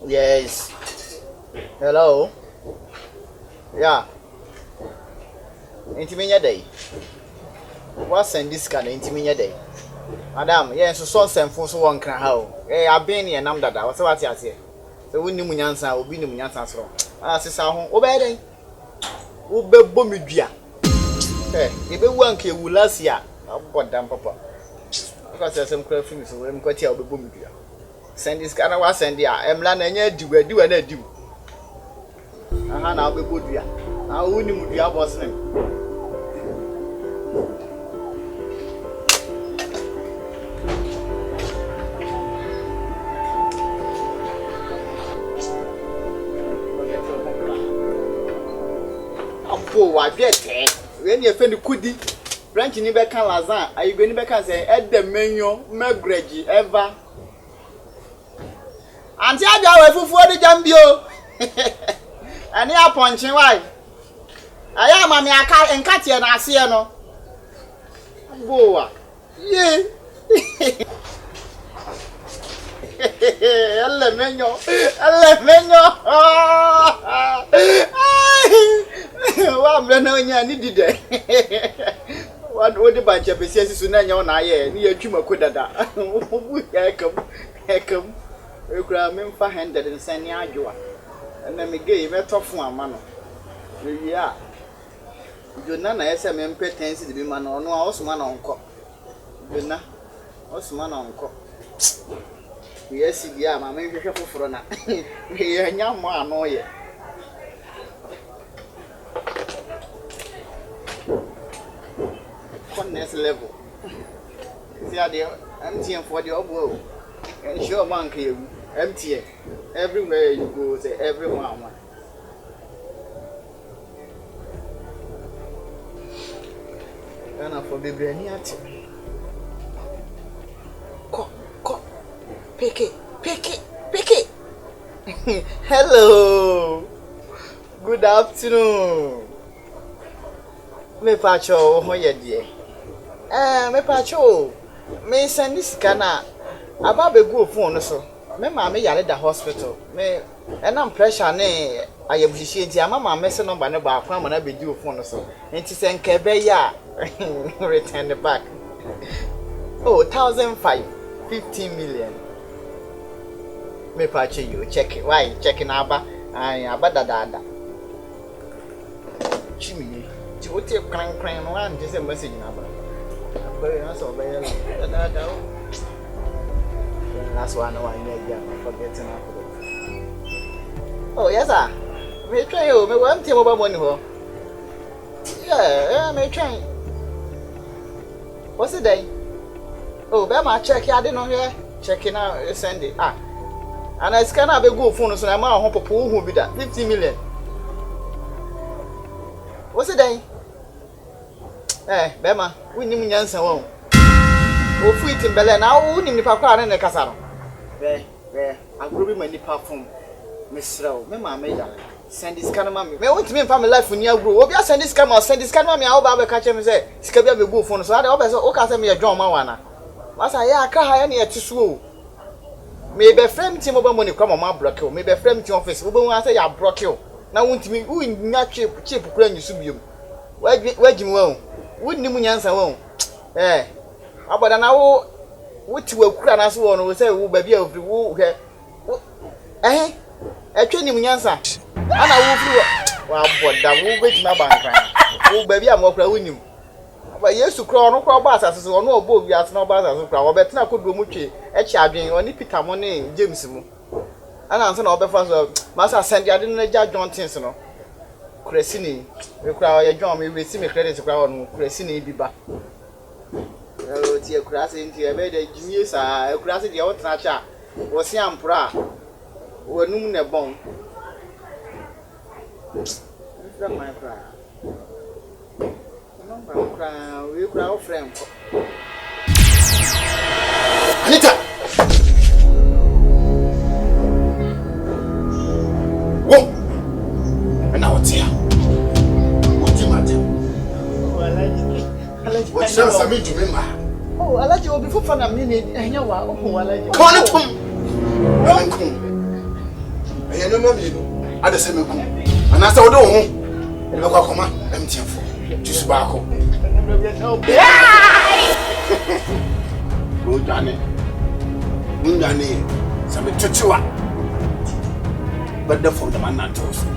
Yes. Hello. Yeah. Intiminya day. What's in this kind of intiminya day? Madam, yes, so some for so one can how. Eh, I've been here, and I'm that. What's what you say? So we knew Munyansa, will be no Munyansa. Ah, sister, obey. Ube Bomidia. Eh, if it won't kill last year, I'll put down papa. Because there's some crafting, so I'm going to tell the Bomidia. Send this kind of was send ya. I'm landing here, do and I do. Aha, now be good. Now, who knew your boss name? Oh, I get it. When you find the kudi, branch in the Lazan, are you going back and say, at the menu, Megreji, ever? Auntie, I go for the Jambio. And you are punching why? I am a mere cat and Katia and Asiano. Boa. Yea. Elemenyo. What Brenonia needed it. What would the bunch of business soon? On I near Juma Kudada. Hekum. You grab him for handed and send Yajua. And then me gave a tough one, man. Yeah. You none as a man pretends to be man or no house man on cock. You know, what's man on cock? Yes, yeah, my main careful for an here, young man, no, yet. Next level. See, empty and for the old and sure monkey empty everywhere you go, say everyone. And I for baby at pick it. Hello. Good afternoon. Me pacho, how you dear? Me pacho. Me send this scanner. About be go phone so. Me mama yare the hospital. Me and I'm pressure ne I appreciate ya mama message number ne ba kwa na be do phone so. Enti sen kebe ya return the back. Oh, 1,005, 15 million. Me pacho you check it. Why checking aba? Ai aba dada. Chimi. You would take crank one, just a message number. That's one I need forgetting. Oh, yes, sir. May try you, may want to about money. Yeah, may try. What's the day? Oh, Bama, check. I didn't know here. Checking out Sunday. Ah, and I scan up a good phone, so I'm out of who will be that 50 million. What's the day? Eh, Bema, we need Yansa. Oh, free Timberland. Now, we need Papa and the Casaro. There, I'm growing my nipper from Miss Rowe. Mamma, made send this kind of mammy. May want to me family life when you grow. If you send this camera, send this camera, I'll be catch him and say, Scabby, we go phone. So I always okay, me a drum, Mawana. Mas I can't hear to swoon. Maybe a friend Tim over money come on my broke. Maybe a friend to office. Who will say I broke you. Now, won't me, who in not cheap, grand you sub you. Where you won't. Wouldn't you answer won't? Eh, but an hour, what will cry as one will say, oh, baby of the woo. Eh, a training answer. And I will, well, but that will wait my bank. Oh, baby, I'm walking with you. But yes, to crawl no crowd bass or no boat, we have no bass as a crowd, but not could do much a charging or Nippita money, James. And I'm son of the first Master Sandy, I didn't judge John Tinson. Crescini, we cry a drum, we see me credit to crowd on Crescini Biba. Oh, dear, crossing to a bed, a genius, a crossing the old snatcher, was young pra, or noon a bone. From my cry. We cry friend. Anita! Whoa! And now what's here? What's the matter? What sounds I mean to remember? Oh, I like you before for a minute, and you are. Oh, I like you. Come on, come. ɛyɛ no mami no ada sɛ meku anasa wo de wo ho ele bɛkɔ akɔma mtiafo juice baako go dwane mun dwane sabe tutuwa badda fo da manna to so